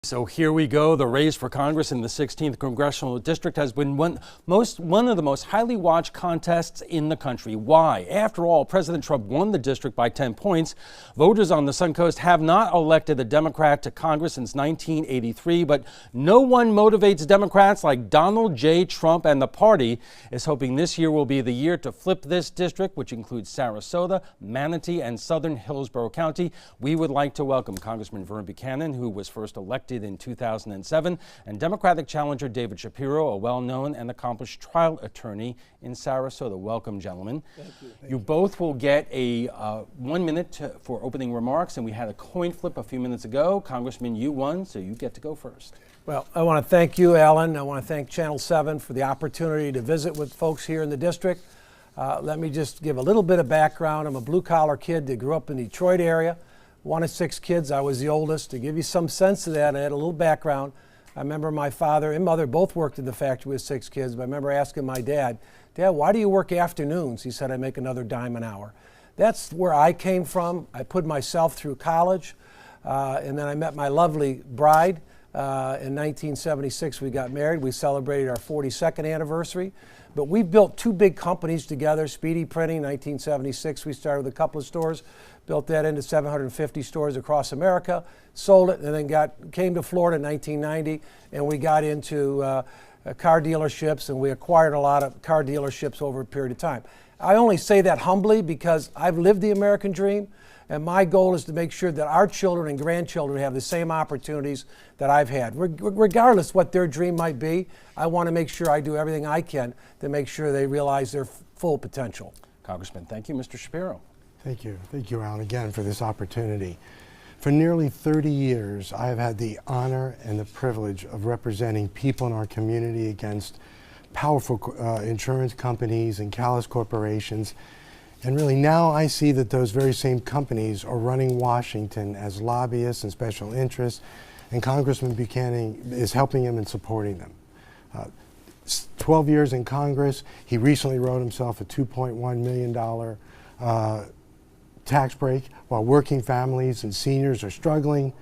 So here we go. The race for Congress in the 16th Congressional District has been one of the most highly watched contests in the country. Why? After all, President Trump won the district by 10 points. Voters on the Suncoast have not elected a Democrat to Congress since 1983, but no one motivates Democrats like Donald J. Trump, and the party is hoping this year will be the year to flip this district, which includes Sarasota, Manatee, and southern Hillsborough County. We would like to welcome Congressman Vern Buchanan, who was first elected in 2007, and Democratic challenger David Shapiro, a well-known and accomplished trial attorney in Sarasota. Welcome, gentlemen. Thank you. You both will get a 1 minute for opening remarks, and we had a coin flip a few minutes ago. Congressman, you won, so you get to go first. Well, I want to thank you, Alan. I want to thank Channel 7 for the opportunity to visit with folks here in the district. Let me just give a little bit of background. I'm a blue-collar kid that grew up in the Detroit area. One of 6 kids. I was the oldest. To give you some sense of that, I had a little background. I remember my father and mother both worked in the factory with 6 kids, but I remember asking my dad, why do you work afternoons? He said, I make another dime an hour. That's where I came from. I put myself through college, and then I met my lovely bride. In 1976, we got married. We celebrated our 42nd anniversary. But we built 2 big companies together, Speedy Printing, 1976. We started with a couple of stores, built that into 750 stores across America, sold it, and then came to Florida in 1990, and we got into car dealerships, and we acquired a lot of car dealerships over a period of time. I only say that humbly because I've lived the American dream, and my goal is to make sure that our children and grandchildren have the same opportunities that I've had. Regardless what their dream might be, I want to make sure I do everything I can to make sure they realize their full potential. Congressman, thank you. Mr. Shapiro. Thank you. Thank you, Alan, again for this opportunity. For nearly 30 years, I have had the honor and the privilege of representing people in our community against powerful insurance companies and callous corporations. And really now I see that those very same companies are running Washington as lobbyists and special interests, and Congressman Buchanan is helping them and supporting them. 12 years in Congress, he recently wrote himself a $2.1 million tax break while working families and seniors are struggling.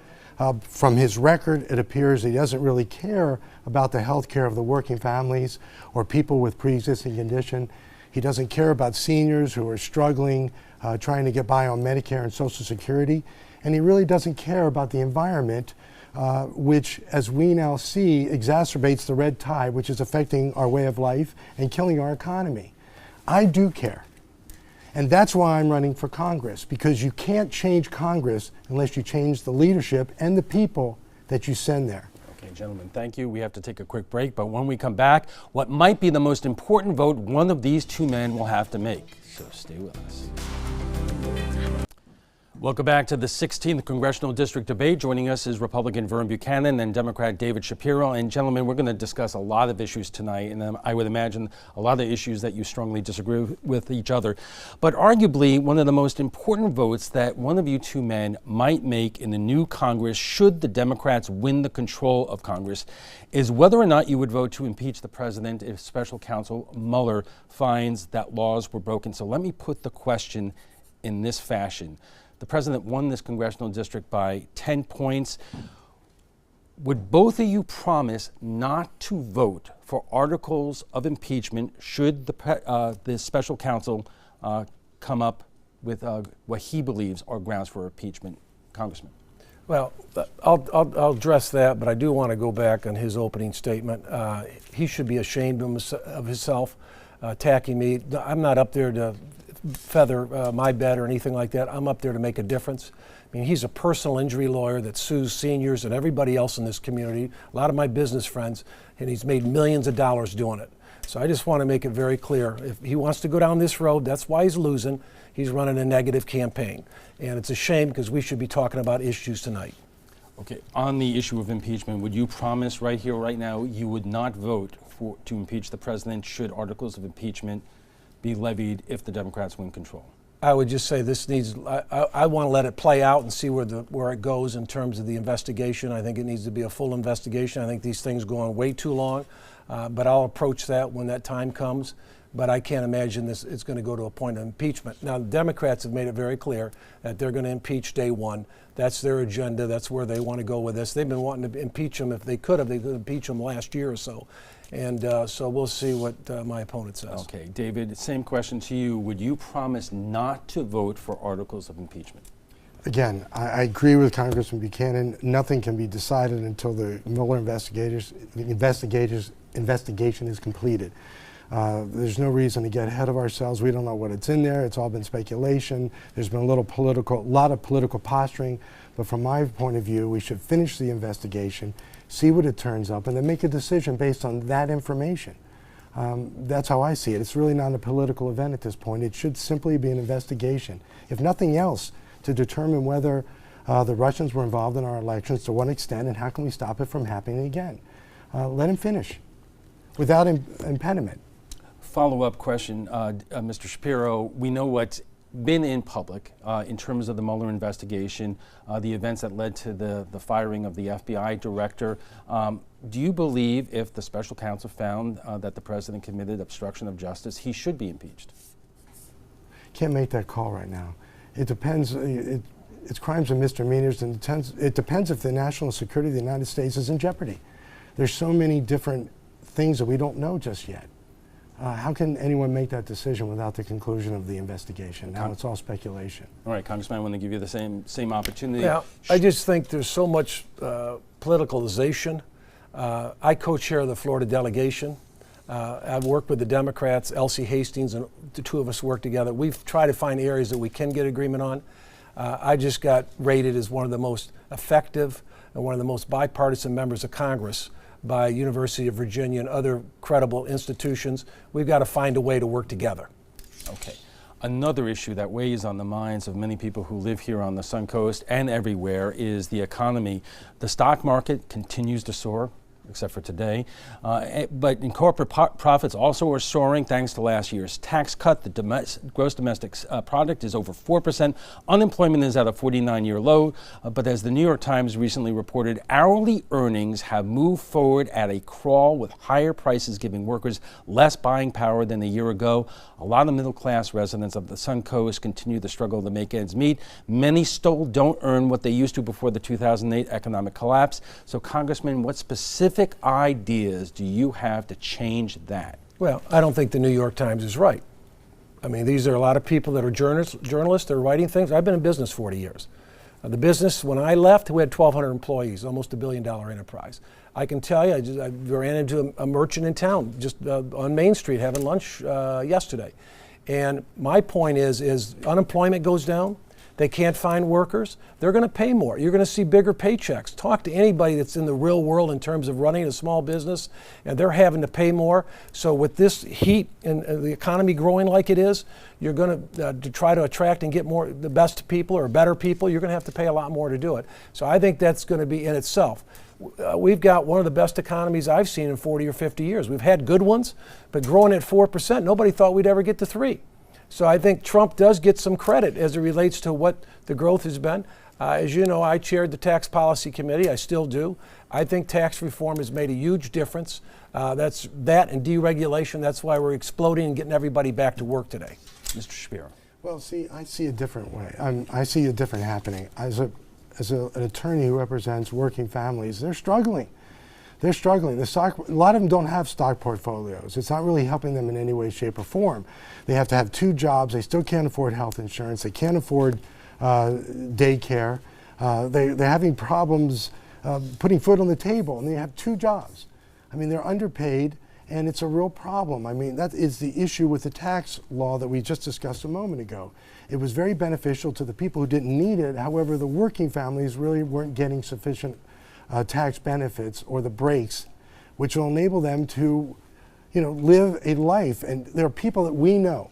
From his record, it appears he doesn't really care about the health care of the working families or people with pre-existing condition. He doesn't care about seniors who are struggling, trying to get by on Medicare and Social Security. And he really doesn't care about the environment, which, as we now see, exacerbates the red tide, which is affecting our way of life and killing our economy. I do care. And that's why I'm running for Congress, because you can't change Congress unless you change the leadership and the people that you send there. Okay, gentlemen, thank you. We have to take a quick break, but when we come back, what might be the most important vote one of these 2 men will have to make. So stay with us. Welcome back to the 16th Congressional District debate. Joining us is Republican Vern Buchanan and Democrat David Shapiro. And gentlemen, we're going to discuss a lot of issues tonight, and I would imagine a lot of issues that you strongly disagree with each other. But arguably, one of the most important votes that one of you 2 men might make in the new Congress, should the Democrats win the control of Congress, is whether or not you would vote to impeach the president if Special Counsel Mueller finds that laws were broken. So let me put the question in this fashion. The president won this congressional district by 10 points. Would both of you promise not to vote for articles of impeachment should the special counsel come up with what he believes are grounds for impeachment? Congressman. Well, I'll address that, but I do want to go back on his opening statement. He should be ashamed of himself attacking me. I'm not up there to feather my bed or anything like that. I'm up there to make a difference. I mean, he's a personal injury lawyer that sues seniors and everybody else in this community, a lot of my business friends, and he's made millions of dollars doing it. So I just want to make it very clear. If he wants to go down this road, that's why he's losing. He's running a negative campaign. And it's a shame because we should be talking about issues tonight. Okay, on the issue of impeachment, would you promise right here, right now, you would not vote to impeach the president should articles of impeachment be levied if the Democrats win control? I would just say this needs, I want to let it play out and see where it goes in terms of the investigation. I think it needs to be a full investigation. I think these things go on way too long, but I'll approach that when that time comes. but I can't imagine this it's going to go to a point of impeachment. Now, the Democrats have made it very clear that they're going to impeach day one. That's their agenda. That's where they want to go with this. They've been wanting to impeach him. If they could have, they could impeach him last year or so. And so we'll see what my opponent says. Okay, David, same question to you. Would you promise not to vote for articles of impeachment? Again, I agree with Congressman Buchanan. Nothing can be decided until the Mueller investigation is completed. There's no reason to get ahead of ourselves. We don't know what it's in there. It's all been speculation. There's been a lot of political posturing. But from my point of view, we should finish the investigation, see what it turns up, and then make a decision based on that information. That's how I see it. It's really not a political event at this point. It should simply be an investigation. If nothing else, to determine whether the Russians were involved in our elections, to what extent, and how can we stop it from happening again. Let him finish without impediment. Follow-up question, Mr. Shapiro. We know what's been in public in terms of the Mueller investigation, the events that led to the firing of the FBI director. Do you believe if the special counsel found that the president committed obstruction of justice, he should be impeached? Can't make that call right now. It depends. It's crimes and misdemeanors, and it depends if the national security of the United States is in jeopardy. There's so many different things that we don't know just yet. How can anyone make that decision without the conclusion of the investigation? Now it's all speculation. All right, Congressman, I want to give you the same opportunity. Yeah, I just think there's so much politicalization. I co-chair the Florida delegation. I've worked with the Democrats, Elsie Hastings, and the two of us work together. We've tried to find areas that we can get agreement on. I just got rated as one of the most effective and one of the most bipartisan members of Congress by University of Virginia and other credible institutions. We've got to find a way to work together. Okay. Another issue that weighs on the minds of many people who live here on the Suncoast and everywhere is the economy. The stock market continues to soar, except for today. But in corporate profits also are soaring thanks to last year's tax cut. The gross domestic product is over 4%. Unemployment is at a 49-year low. But as the New York Times recently reported, hourly earnings have moved forward at a crawl, with higher prices giving workers less buying power than a year ago. A lot of middle-class residents of the Suncoast continue the struggle to make ends meet. Many still don't earn what they used to before the 2008 economic collapse. So, Congressman, what specific ideas do you have to change that? Well, I don't think the New York Times is right. I mean, these are a lot of people that are journalists. They're writing things. I've been in business 40 years. The business, when I left, we had 1,200 employees, almost $1 billion enterprise. I can tell you, I ran into a merchant in town just on Main Street having lunch yesterday. And my point is unemployment goes down. They can't find workers. They're going to pay more. You're going to see bigger paychecks. Talk to anybody that's in the real world in terms of running a small business, and they're having to pay more. So with this heat and the economy growing like it is, you're going to try to attract and get the best people or better people, you're going to have to pay a lot more to do it. So I think that's going to be in itself. We've got one of the best economies I've seen in 40 or 50 years. We've had good ones, but growing at 4%, nobody thought we'd ever get to 3%. So I think Trump does get some credit as it relates to what the growth has been. As you know, I chaired the Tax Policy Committee. I still do. I think tax reform has made a huge difference. That's that and deregulation. That's why we're exploding and getting everybody back to work today. Mr. Shapiro. Well, see, I see a different way. I see a different happening. As an attorney who represents working families, they're struggling. They're struggling. A lot of them don't have stock portfolios. It's not really helping them in any way, shape, or form. They have to have 2 jobs. They still can't afford health insurance. They can't afford daycare. They're having problems putting food on the table, and they have 2 jobs. I mean, they're underpaid, and it's a real problem. I mean, that is the issue with the tax law that we just discussed a moment ago. It was very beneficial to the people who didn't need it. However, the working families really weren't getting sufficient tax benefits or the breaks, which will enable them to, live a life. And there are people that we know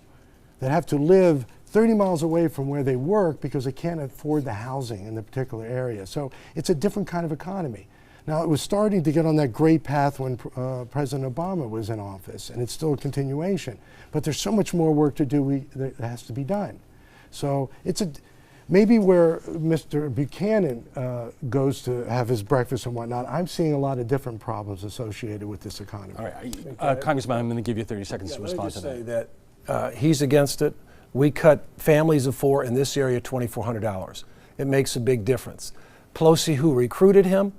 that have to live 30 miles away from where they work because they can't afford the housing in the particular area. So it's a different kind of economy. Now, it was starting to get on that great path when President Obama was in office, and it's still a continuation. But there's so much more work to do that has to be done. So maybe where Mr. Buchanan goes to have his breakfast and whatnot, I'm seeing a lot of different problems associated with this economy. All right, Congressman, I'm going to give you 30 seconds to respond to that. Let me just say that he's against it. We cut families of four in this area $2,400. It makes a big difference. Pelosi, who recruited him,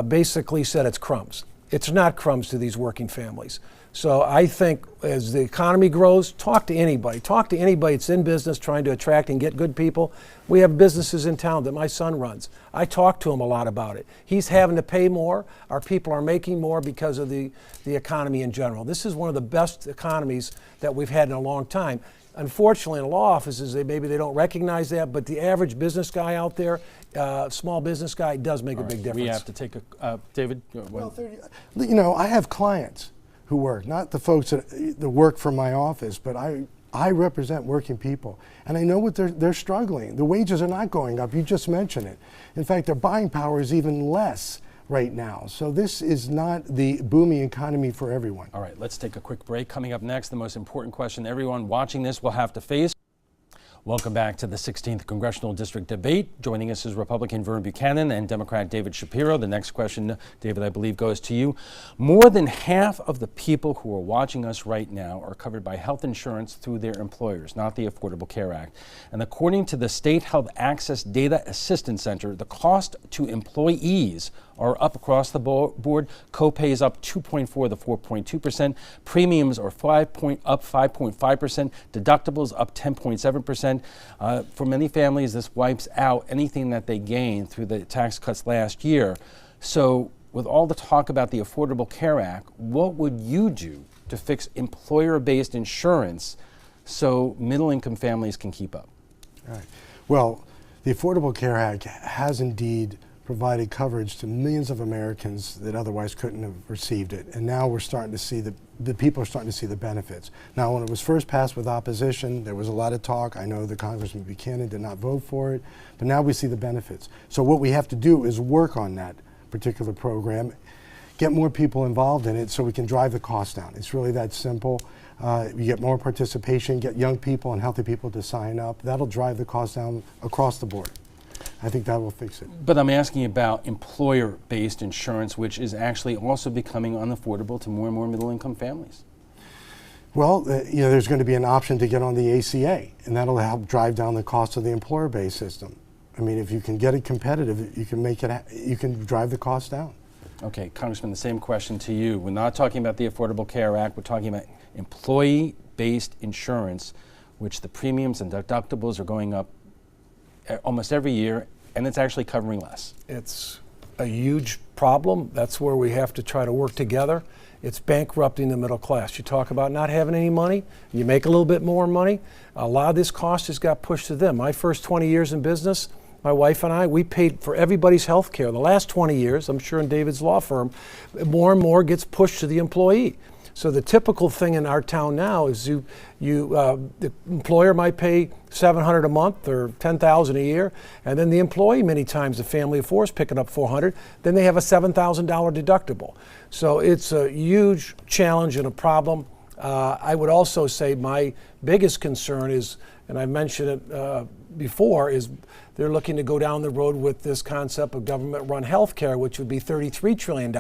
basically said it's crumbs. It's not crumbs to these working families. So I think as the economy grows, talk to anybody. Talk to anybody that's in business trying to attract and get good people. We have businesses in town that my son runs. I talk to him a lot about it. He's having to pay more. Our people are making more because of the economy in general. This is one of the best economies that we've had in a long time. Unfortunately, in law offices, maybe they don't recognize that, but the average business guy out there, small business guy, does make a big difference. We have to take a, David? Well, you know, I have clients who work, not the folks that work for my office, but I represent working people, and I know what they're struggling. The wages are not going up. You just mentioned it. In fact, their buying power is even less right now. So this is not the booming economy for everyone. All right, let's take a quick break. Coming up next, the most important question everyone watching this will have to face. Welcome back to the 16th Congressional District Debate. Joining us is Republican Vern Buchanan and Democrat David Shapiro. The next question, David, I believe goes to you. More than half of the people who are watching us right now are covered by health insurance through their employers, not the Affordable Care Act. And according to the State Health Access Data Assistance Center, the cost to employees are up across the board. Copays up 2.4 to 4.2%. Premiums are up 5.5%. Deductibles up 10.7%. For many families, this wipes out anything that they gained through the tax cuts last year. So with all the talk about the Affordable Care Act, what would you do to fix employer-based insurance so middle-income families can keep up? All right. Well, the Affordable Care Act has indeed provided coverage to millions of Americans that otherwise couldn't have received it. And now we're starting to see the people are starting to see the benefits. Now, when it was first passed with opposition, there was a lot of talk. I know that Congressman Buchanan did not vote for it, but now we see the benefits. So what we have to do is work on that particular program, get more people involved in it so we can drive the cost down. It's really that simple. You get more participation, get young people and healthy people to sign up. That'll drive the cost down across the board. I think that will fix it. But I'm asking about employer-based insurance, which is actually also becoming unaffordable to more and more middle-income families. Well, you know, there's going to be an option to get on the ACA, and that'll help drive down the cost of the employer-based system. I mean, if you can get it competitive, you can make it. You can drive the cost down. Okay, Congressman, the same question to you. We're not talking about the Affordable Care Act. We're talking about employee-based insurance, which the premiums and deductibles are going up almost every year, and it's actually covering less. It's a huge problem. That's where we have to try to work together. It's bankrupting the middle class. You talk about not having any money, you make a little bit more money. A lot of this cost has got pushed to them. My first 20 years in business, my wife and I, we paid for everybody's health care. The last 20 years, I'm sure in David's law firm, more and more gets pushed to the employee. So the typical thing in our town now is the employer might pay $700 a month or $10,000 a year, and then the employee, many times the family of four, is picking up $400. Then they have a $7,000 deductible. So it's a huge challenge and a problem. I would also say my biggest concern is, and I mentioned it before, is they're looking to go down the road with this concept of government-run health care, which would be $33 trillion.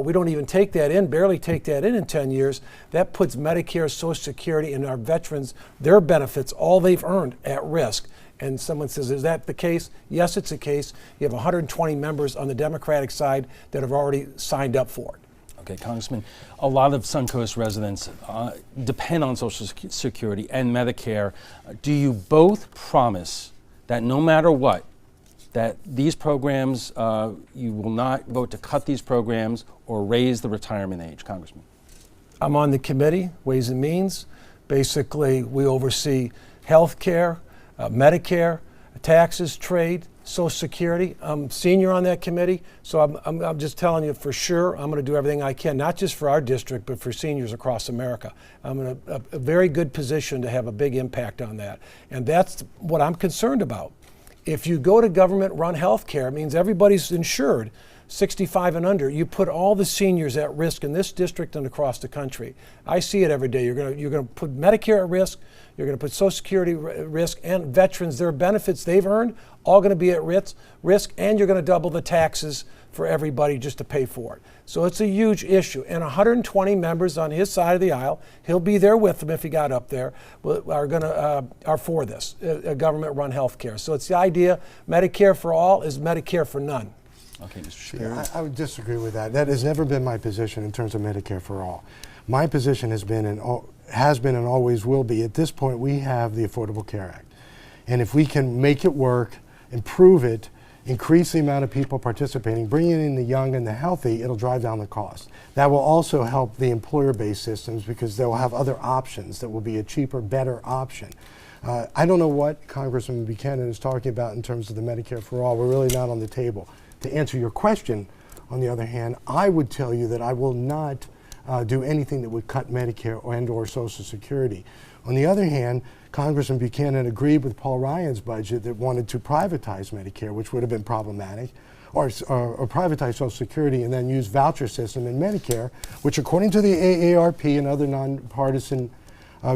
We don't even take that in, barely take that in 10 years. That puts Medicare, Social Security, and our veterans, their benefits, all they've earned, at risk. And someone says, is that the case? Yes, it's the case. You have 120 members on the Democratic side that have already signed up for it. Okay, Congressman, a lot of Suncoast residents depend on Social Security and Medicare. Do you both promise that no matter what, that these programs, you will not vote to cut these programs or raise the retirement age, Congressman? I'm on the committee, Ways and Means. Basically, we oversee health care, Medicare, taxes, trade, Social Security. I'm senior on that committee, so I'm just telling you for sure I'm going to do everything I can, not just for our district, but for seniors across America. I'm in a very good position to have a big impact on that. And that's what I'm concerned about. If you go to government-run health care, it means everybody's insured. 65 and under, you put all the seniors at risk in this district and across the country. I see it every day. You're going to put Medicare at risk, you're going to put Social Security at risk, and veterans, their benefits they've earned, all going to be at risk, and you're going to double the taxes for everybody just to pay for it. So it's a huge issue. And 120 members on his side of the aisle, he'll be there with them if he got up there, are for this, government-run health care. So it's the idea, Medicare for all is Medicare for none. Okay, Mr. Shapiro. Yeah, I would disagree with that. That has never been my position in terms of Medicare for all. My position has been and always will be, at this point, we have the Affordable Care Act. And if we can make it work, improve it, increase the amount of people participating, bringing in the young and the healthy, it'll drive down the cost. That will also help the employer-based systems because they'll have other options that will be a cheaper, better option. I don't know what Congressman Buchanan is talking about in terms of the Medicare for all. We're really not on the table. To answer your question, on the other hand, I would tell you that I will not do anything that would cut Medicare or Social Security. On the other hand, Congressman Buchanan agreed with Paul Ryan's budget that wanted to privatize Medicare, which would have been problematic, or privatize Social Security and then use voucher system in Medicare, which according to the AARP and other nonpartisan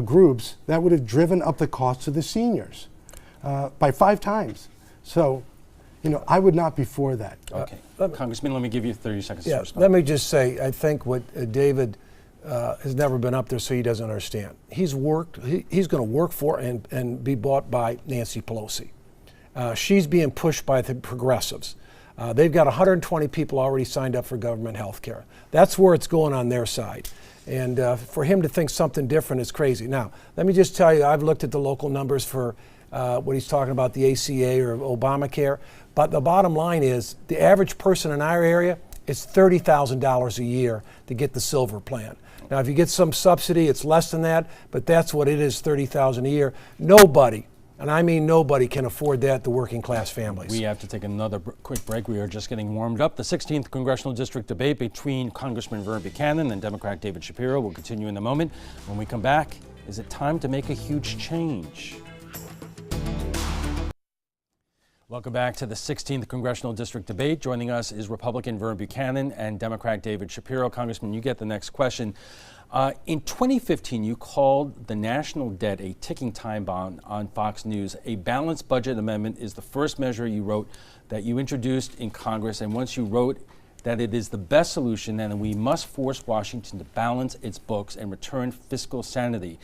groups, that would have driven up the cost to the seniors by 5 times. So, you know, I would not be for that. Okay. Congressman, let me give you 30 seconds to respond. Let me just say, I think what David has never been up there, so he doesn't understand. He's going to work for and be bought by Nancy Pelosi. She's being pushed by the progressives. They've got 120 people already signed up for government health care. That's where it's going on their side. And for him to think something different is crazy. Now, let me just tell you, I've looked at the local numbers for what he's talking about, the ACA or Obamacare. But the bottom line is the average person in our area is $30,000 a year to get the silver plan. Now, if you get some subsidy, it's less than that, but that's what it is, $30,000 a year. Nobody, and I mean nobody, can afford that, the working class families. We have to take another quick break. We are just getting warmed up. The 16th Congressional District debate between Congressman Vern Buchanan and Democrat David Shapiro will continue in a moment. When we come back, is it time to make a huge change? Welcome back to the 16th Congressional District debate. Joining us is Republican Vern Buchanan and Democrat David Shapiro. Congressman, you get the next question. In 2015, you called the national debt a ticking time bomb on Fox News. A balanced budget amendment is the first measure you wrote that you introduced in Congress, and once you wrote that it is the best solution and we must force Washington to balance its books and return fiscal sanity.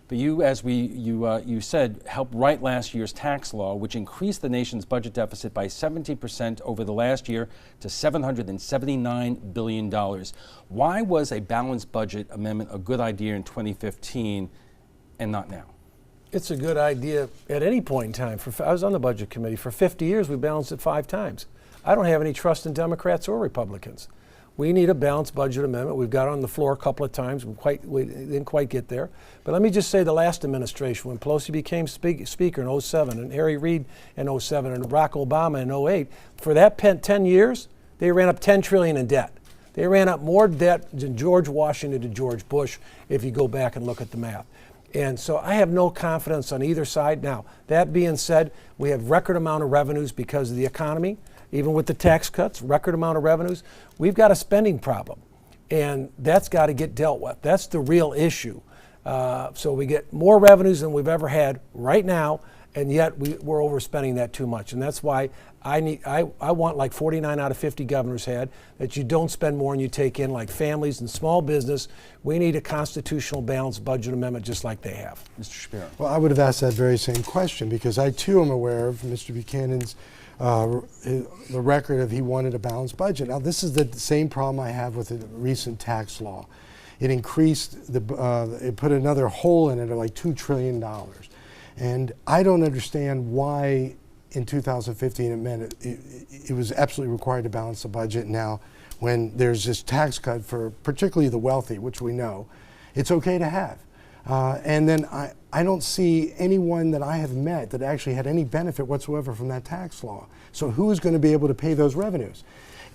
But you, as you said, helped write last year's tax law, which increased the nation's budget deficit by 70% over the last year to $779 billion. Why was a balanced budget amendment a good idea in 2015 and not now? It's a good idea at any point in time. I was on the Budget Committee. For 50 years, we balanced it 5 times. I don't have any trust in Democrats or Republicans. We need a balanced budget amendment. We've got it on the floor a couple of times. We didn't quite get there. But let me just say the last administration, when Pelosi became Speaker in 07, and Harry Reid in 07, and Barack Obama in 08, for that 10 years, they ran up $10 trillion in debt. They ran up more debt than George Washington to George Bush, if you go back and look at the math. And so I have no confidence on either side. Now, that being said, we have record amount of revenues because of the economy. Even with the tax cuts, record amount of revenues, we've got a spending problem, and that's got to get dealt with. That's the real issue. So we get more revenues than we've ever had right now, and yet we're overspending that too much. And that's why I want, like 49 out of 50 governors had, that you don't spend more than you take in, like families and small business. We need a constitutional balanced budget amendment just like they have. Mr. Shapiro. Well, I would have asked that very same question because I too am aware of Mr. Buchanan's the record of he wanted a balanced budget. Now, this is the same problem I have with the recent tax law. It increased it put another hole in it of like $2 trillion. And I don't understand why in 2015 it meant it was absolutely required to balance the budget now when there's this tax cut for particularly the wealthy, which we know, it's okay to have. And then I don't see anyone that I have met that actually had any benefit whatsoever from that tax law. So who is going to be able to pay those revenues?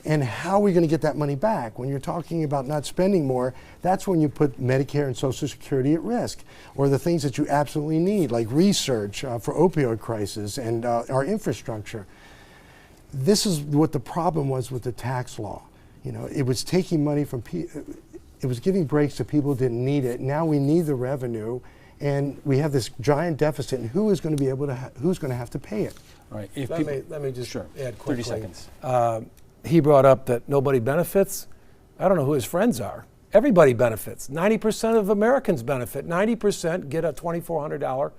And how are we going to get that money back? When you're talking about not spending more, that's when you put Medicare and Social Security at risk, or the things that you absolutely need, like research for opioid crisis and our infrastructure. this is what the problem was with the tax law. You know, it was taking money from it was giving breaks to people who didn't need it. Now we need the revenue, and we have this giant deficit. And who is going to be able to? Who's going to have to pay it? All right. If Let me just sure. add quickly. 30 seconds. He brought up that nobody benefits. I don't know who his friends are. Everybody benefits. 90% of Americans benefit. 90% get a $2,400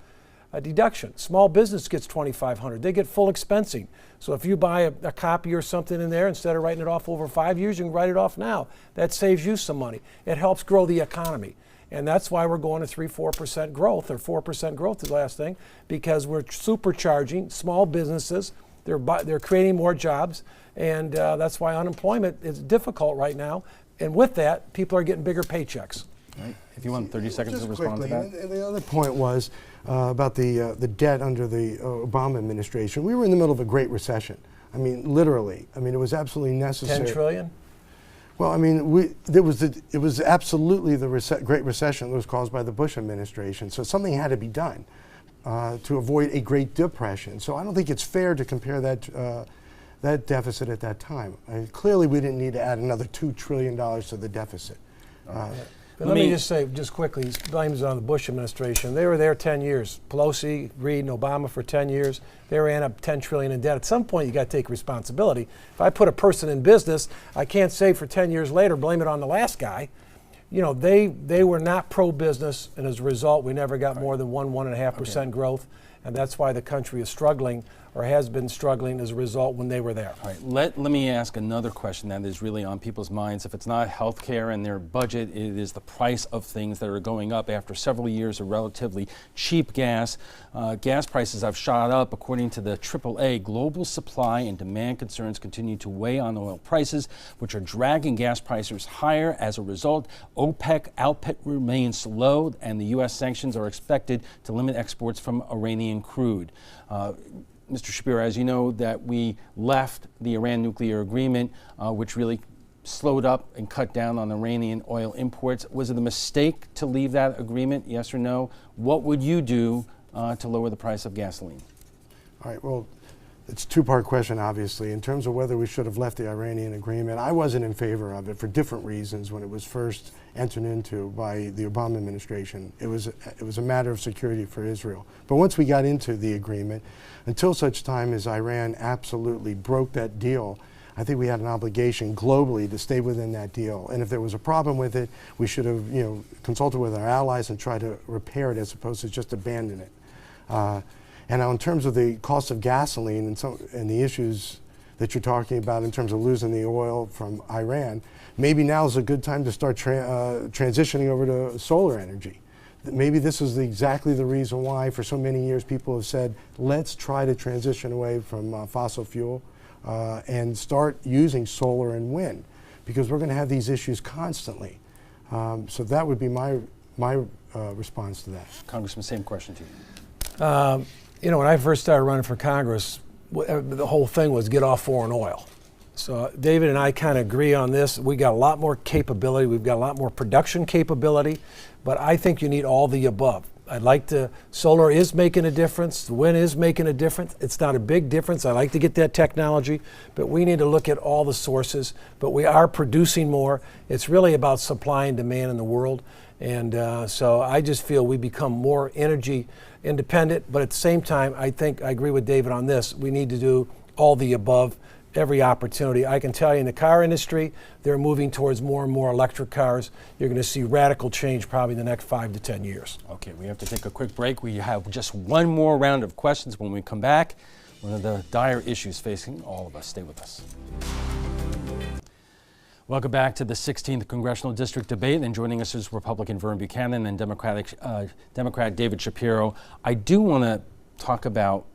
deduction. Small business gets $2,500. They get full expensing. So if you buy a copy or something in there, instead of writing it off over 5 years, you can write it off now. That saves you some money. It helps grow the economy. And that's why we're going to 3-4% growth, or 4% growth the last thing, because we're supercharging small businesses. They're creating more jobs, and that's why unemployment is difficult right now. And with that, people are getting bigger paychecks. Right. If you want 30 seconds to respond to that. And the other point was about the debt under the Obama administration. We were in the middle of a Great Recession. I mean, literally. I mean, it was absolutely necessary. 10 trillion? Well, I mean, it was absolutely the Great Recession that was caused by the Bush administration. So something had to be done to avoid a Great Depression. So I don't think it's fair to compare that deficit at that time. Clearly, we didn't need to add another $2 trillion to the deficit. But let me just say, just quickly, he blames it on the Bush administration. They were there 10 years. Pelosi, Reid, and Obama for 10 years. They ran up $10 trillion in debt. At some point, you got to take responsibility. If I put a person in business, I can't say for 10 years later, blame it on the last guy. You know, they were not pro-business, and as a result, we never got more than 1.5% growth, and that's why the country is struggling, or has been struggling as a result when they were there. All right, let me ask another question that is really on people's minds. If it's not health care and their budget, it is the price of things that are going up after several years of relatively cheap gas. Gas prices have shot up. According to the AAA, global supply and demand concerns continue to weigh on oil prices, which are dragging gas prices higher. As a result, OPEC output remains low, and the U.S. sanctions are expected to limit exports from Iranian crude. Mr. Shapiro, as you know, that we left the Iran nuclear agreement, which really slowed up and cut down on Iranian oil imports. Was it a mistake to leave that agreement, yes or no? What would you do to lower the price of gasoline? All right, well, it's a two-part question, obviously. In terms of whether we should have left the Iranian agreement, I wasn't in favor of it for different reasons when it was first entered into by the Obama administration. It was a matter of security for Israel. But once we got into the agreement, until such time as Iran absolutely broke that deal, I think we had an obligation globally to stay within that deal. And if there was a problem with it, we should have, consulted with our allies and tried to repair it as opposed to just abandon it. And now in terms of the cost of gasoline and the issues that you're talking about in terms of losing the oil from Iran, maybe now is a good time to start transitioning over to solar energy. Maybe this is exactly the reason why for so many years people have said, let's try to transition away from fossil fuel and start using solar and wind, because we're going to have these issues constantly. So that would be my response to that. Congressman, same question to you. When I first started running for Congress, the whole thing was get off foreign oil. So David and I kind of agree on this. We got a lot more capability. We've got a lot more production capability, but I think you need all the above. Solar is making a difference. The wind is making a difference. It's not a big difference. I like to get that technology, but we need to look at all the sources. But we are producing more. It's really about supply and demand in the world. And so I just feel we become more energy independent, but at the same time, I think I agree with David on this. We need to do all the above, every opportunity. I can tell you in the car industry, they're moving towards more and more electric cars. You're going to see radical change probably in the next 5 to 10 years. Okay, we have to take a quick break. We have just one more round of questions. When we come back, one of the dire issues facing all of us. Stay with us. Welcome back to the 16th Congressional District debate, and joining us is Republican Vern Buchanan and Democrat David Shapiro. I do want to talk about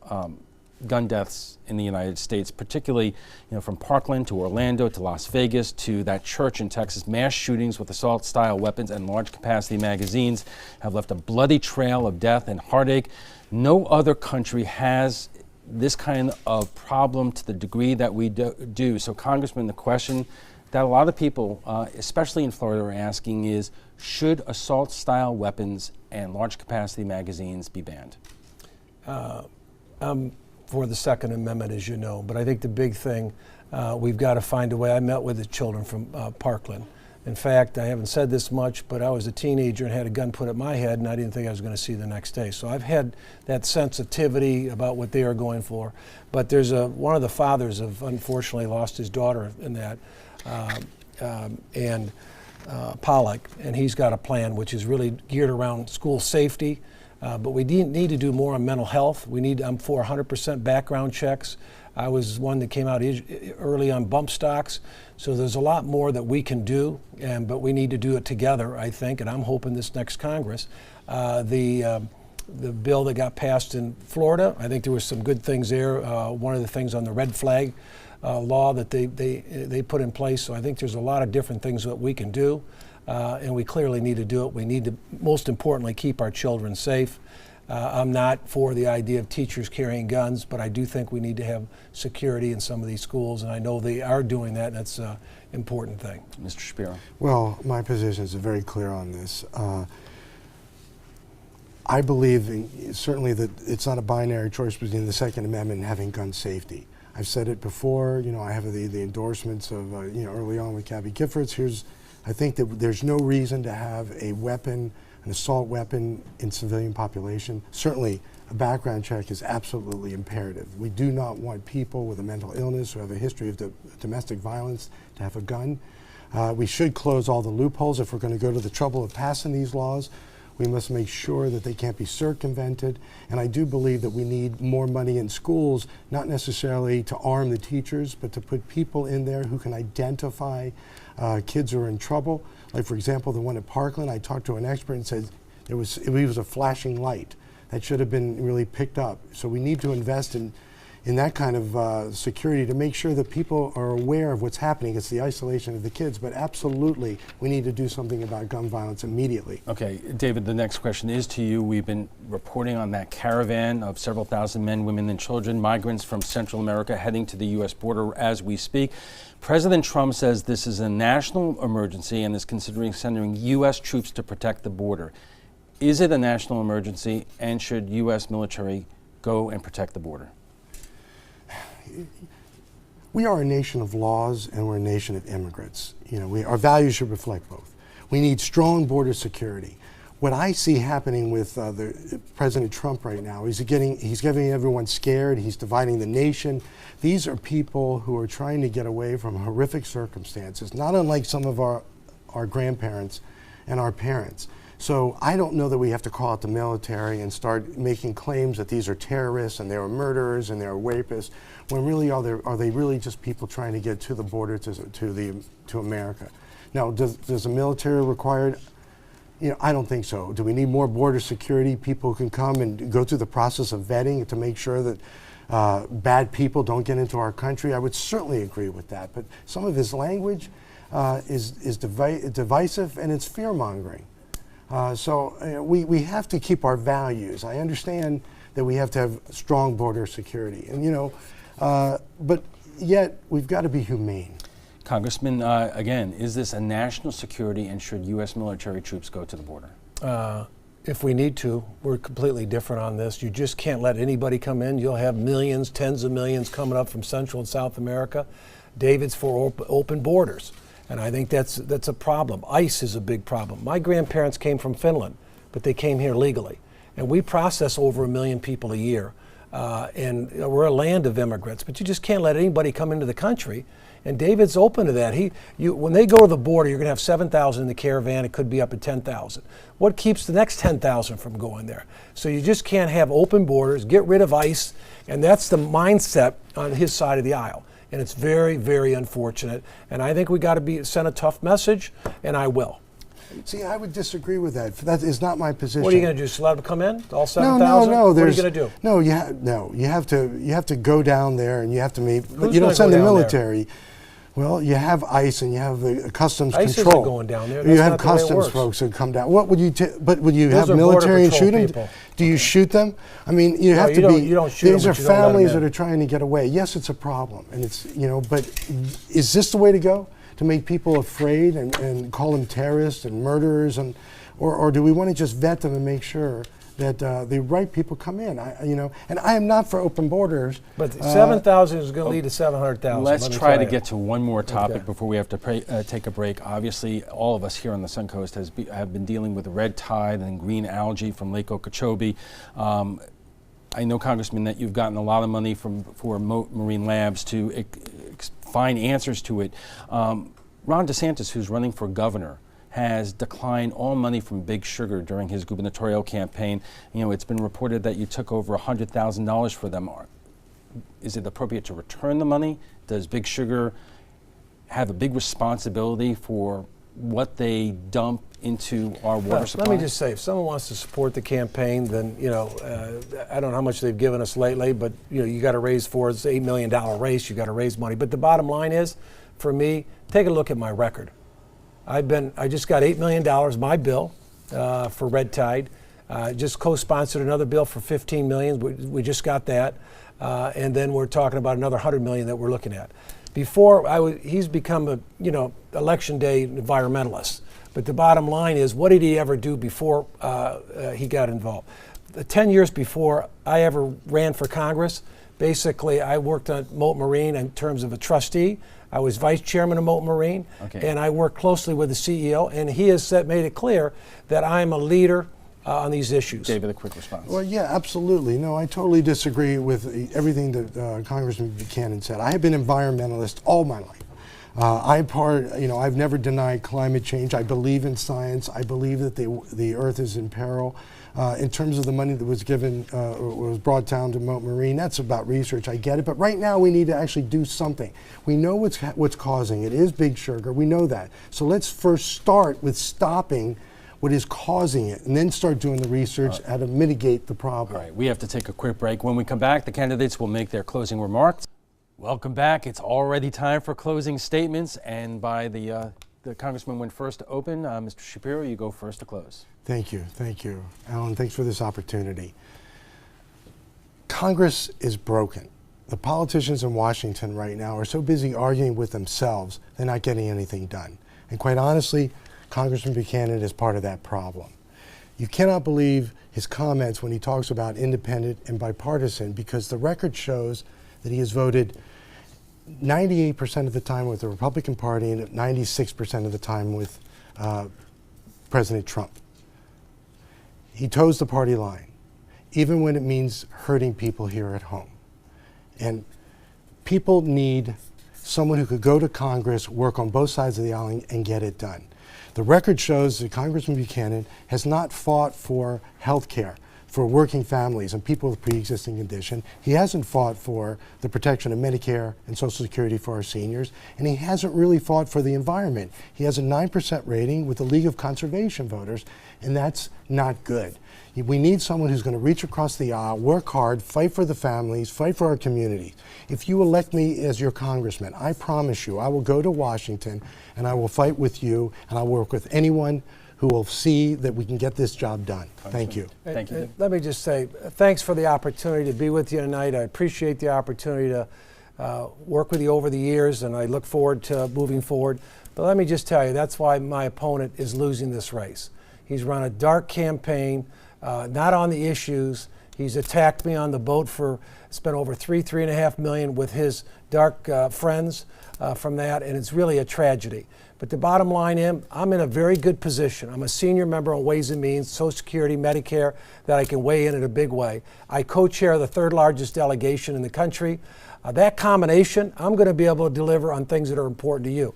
gun deaths in the United States, particularly from Parkland to Orlando to Las Vegas to that church in Texas. Mass shootings with assault-style weapons and large-capacity magazines have left a bloody trail of death and heartache. No other country has this kind of problem to the degree that we do. So, Congressman, the question that a lot of people, especially in Florida, are asking is, should assault-style weapons and large-capacity magazines be banned? for the Second Amendment, as you know. But I think the big thing, we've got to find a way. I met with the children from Parkland. In fact, I haven't said this much, but I was a teenager and had a gun put at my head, and I didn't think I was going to see the next day. So I've had that sensitivity about what they are going for. But there's one of the fathers have unfortunately lost his daughter in that, Pollock, and he's got a plan which is really geared around school safety. But we need to do more on mental health. I'm for 100% background checks. I was one that came out early on bump stocks. So there's a lot more that we can do, but we need to do it together, I think, and I'm hoping this next Congress. The bill that got passed in Florida, I think there was some good things there. One of the things on the red flag law that they put in place. So I think there's a lot of different things that we can do, and we clearly need to do it. We need to, most importantly, keep our children safe. I'm not for the idea of teachers carrying guns, but I do think we need to have security in some of these schools, and I know they are doing that, and that's an important thing. Mr. Shapiro. Well, my position is very clear on this. I believe certainly that it's not a binary choice between the Second Amendment and having gun safety. I've said it before, I have the endorsements of, early on with Gabby Giffords. I think that there's no reason to have a weapon, an assault weapon in civilian population. Certainly, a background check is absolutely imperative. We do not want people with a mental illness who have a history of domestic violence to have a gun. We should close all the loopholes. If we're going to go to the trouble of passing these laws, we must make sure that they can't be circumvented. And I do believe that we need more money in schools, not necessarily to arm the teachers, but to put people in there who can identify kids who are in trouble. Like, for example, the one at Parkland, I talked to an expert and said it was a flashing light that should have been really picked up. So we need to invest in that kind of security to make sure that people are aware of what's happening. It's the isolation of the kids, but absolutely we need to do something about gun violence immediately. Okay, David, the next question is to you. We've been reporting on that caravan of several thousand men, women, and children, migrants from Central America heading to the U.S. border as we speak. President Trump says this is a national emergency and is considering sending U.S. troops to protect the border. Is it a national emergency, and should U.S. military go and protect the border? We are a nation of laws, and we're a nation of immigrants. Our values should reflect both. We need strong border security. What I see happening with President Trump right now is he's getting everyone scared. He's dividing the nation. These are people who are trying to get away from horrific circumstances, not unlike some of our grandparents and our parents. So I don't know that we have to call out the military and start making claims that these are terrorists and they're murderers and they're rapists, when really are they really just people trying to get to the border to America? Now, does the military required? I don't think so. Do we need more border security? People can come and go through the process of vetting to make sure that bad people don't get into our country. I would certainly agree with that. But some of his language is divisive, and it's fear-mongering. So we have to keep our values. I understand that we have to have strong border security, and but yet we've got to be humane. Congressman, again, is this a national security, and should U.S. military troops go to the border? If we need to, we're completely different on this. You just can't let anybody come in. You'll have millions, tens of millions coming up from Central and South America. David's for open borders, and I think that's a problem. ICE is a big problem. My grandparents came from Finland, but they came here legally, and we process over 1 million people a year. And we're a land of immigrants, but you just can't let anybody come into the country. And David's open to that. When they go to the border, you're going to have 7,000 in the caravan. It could be up to 10,000. What keeps the next 10,000 from going there? So you just can't have open borders, get rid of ICE, and that's the mindset on his side of the aisle. And it's very, very unfortunate. And I think we got to send a tough message, and I will. See, I would disagree with that. That is not my position. What are you going to do? Just let them come in? All 7,000? No. What are you going to do? No, you have to go down there and you have to meet. But Who's you don't send the military. There? Well, you have ICE and you have the customs ICE control. Isn't going down there. You have customs folks that come down. What would you? But would you Those have are military and Border shoot Patrol them? people. Do you shoot them? I mean, you have to be. You don't shoot these them, are but you don't let families them that in. are trying to get away. Yes, it's a problem, and it's But is this the way to go? To make people afraid and call them terrorists and murderers, or do we want to just vet them and make sure that the right people come in. And I am not for open borders. But 7,000 is going to lead to 700,000. Let's try to get to one more topic Okay. before we have to take a break. Obviously, all of us here on the Suncoast have been dealing with red tide and green algae from Lake Okeechobee. I know, Congressman, that you've gotten a lot of money for Moat Marine Labs to find answers to it. Ron DeSantis, who's running for governor, has declined all money from Big Sugar during his gubernatorial campaign. It's been reported that you took over $100,000 for them. Is it appropriate to return the money? Does Big Sugar have a big responsibility for what they dump into our water supply? Let me just say, if someone wants to support the campaign, then, I don't know how much they've given us lately, but, you got to raise for it's an $8 million race, you got to raise money. But the bottom line is, for me, take a look at my record. I just got $8 million, my bill, for red tide. Just co-sponsored another bill for $15 million. We just got that. And then we're talking about another $100 million that we're looking at. He's become a, election day environmentalist. But the bottom line is, what did he ever do before he got involved? The 10 years before I ever ran for Congress, basically I worked on Moat Marine in terms of a trustee. I was vice chairman of Moat Marine, and I worked closely with the CEO, and he has made it clear that I'm a leader on these issues. David, a quick response. Well, yeah, absolutely. No, I totally disagree with everything that Congressman Buchanan said. I have been environmentalist all my life. I've never denied climate change. I believe in science. I believe that the Earth is in peril. In terms of the money that was given, was brought down to Moat Marine, that's about research. I get it, but right now we need to actually do something. We know what's causing it. It is Big Sugar. We know that. So let's first start with stopping what is causing it, and then start doing the research how to mitigate the problem. All right, we have to take a quick break. When we come back, the candidates will make their closing remarks. Welcome back. It's already time for closing statements, and by the congressman went first to open. Mr. Shapiro, you go first to close. Thank you, Alan. Thanks for this opportunity. Congress is broken. The politicians in Washington right now are so busy arguing with themselves, they're not getting anything done. And quite honestly, Congressman Buchanan is part of that problem. You cannot believe his comments when he talks about independent and bipartisan, because the record shows that he has voted 98% of the time with the Republican Party and 96% of the time with President Trump. He toes the party line, even when it means hurting people here at home. And people need someone who could go to Congress, work on both sides of the aisle, and get it done. The record shows that Congressman Buchanan has not fought for health care for working families and people with pre-existing condition. He hasn't fought for the protection of Medicare and Social Security for our seniors, and he hasn't really fought for the environment. He has a 9% rating with the League of Conservation Voters, and that's not good. We need someone who's going to reach across the aisle, work hard, fight for the families, fight for our community. If you elect me as your congressman, I promise you I will go to Washington and I will fight with you, and I'll work with anyone who will see that we can get this job done. Thank you. Thank you. Let me just say, thanks for the opportunity to be with you tonight. I appreciate the opportunity to work with you over the years, and I look forward to moving forward. But let me just tell you, that's why my opponent is losing this race. He's run a dark campaign, not on the issues. He's attacked me on the boat spent over $3.5 million with his dark friends from that, and it's really a tragedy. But the bottom line is, I'm in a very good position. I'm a senior member on Ways and Means, Social Security, Medicare, that I can weigh in a big way. I co-chair the third largest delegation in the country. That combination, I'm going to be able to deliver on things that are important to you.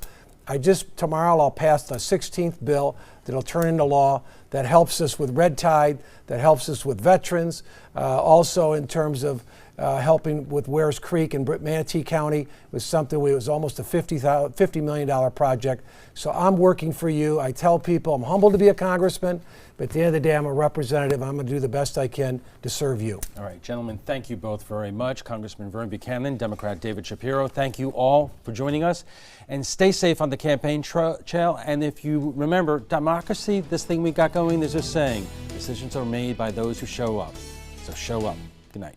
Tomorrow I'll pass the 16th bill that'll turn into law that helps us with red tide, that helps us with veterans, also in terms of helping with Wares Creek in Manatee County was something it was almost a $50 million project. So I'm working for you. I tell people I'm humbled to be a congressman, but at the end of the day, I'm a representative. I'm going to do the best I can to serve you. All right, gentlemen, thank you both very much. Congressman Vern Buchanan, Democrat David Shapiro, thank you all for joining us. And stay safe on the campaign trail. And if you remember, democracy, this thing we got going, there's a saying, decisions are made by those who show up. So show up. Good night.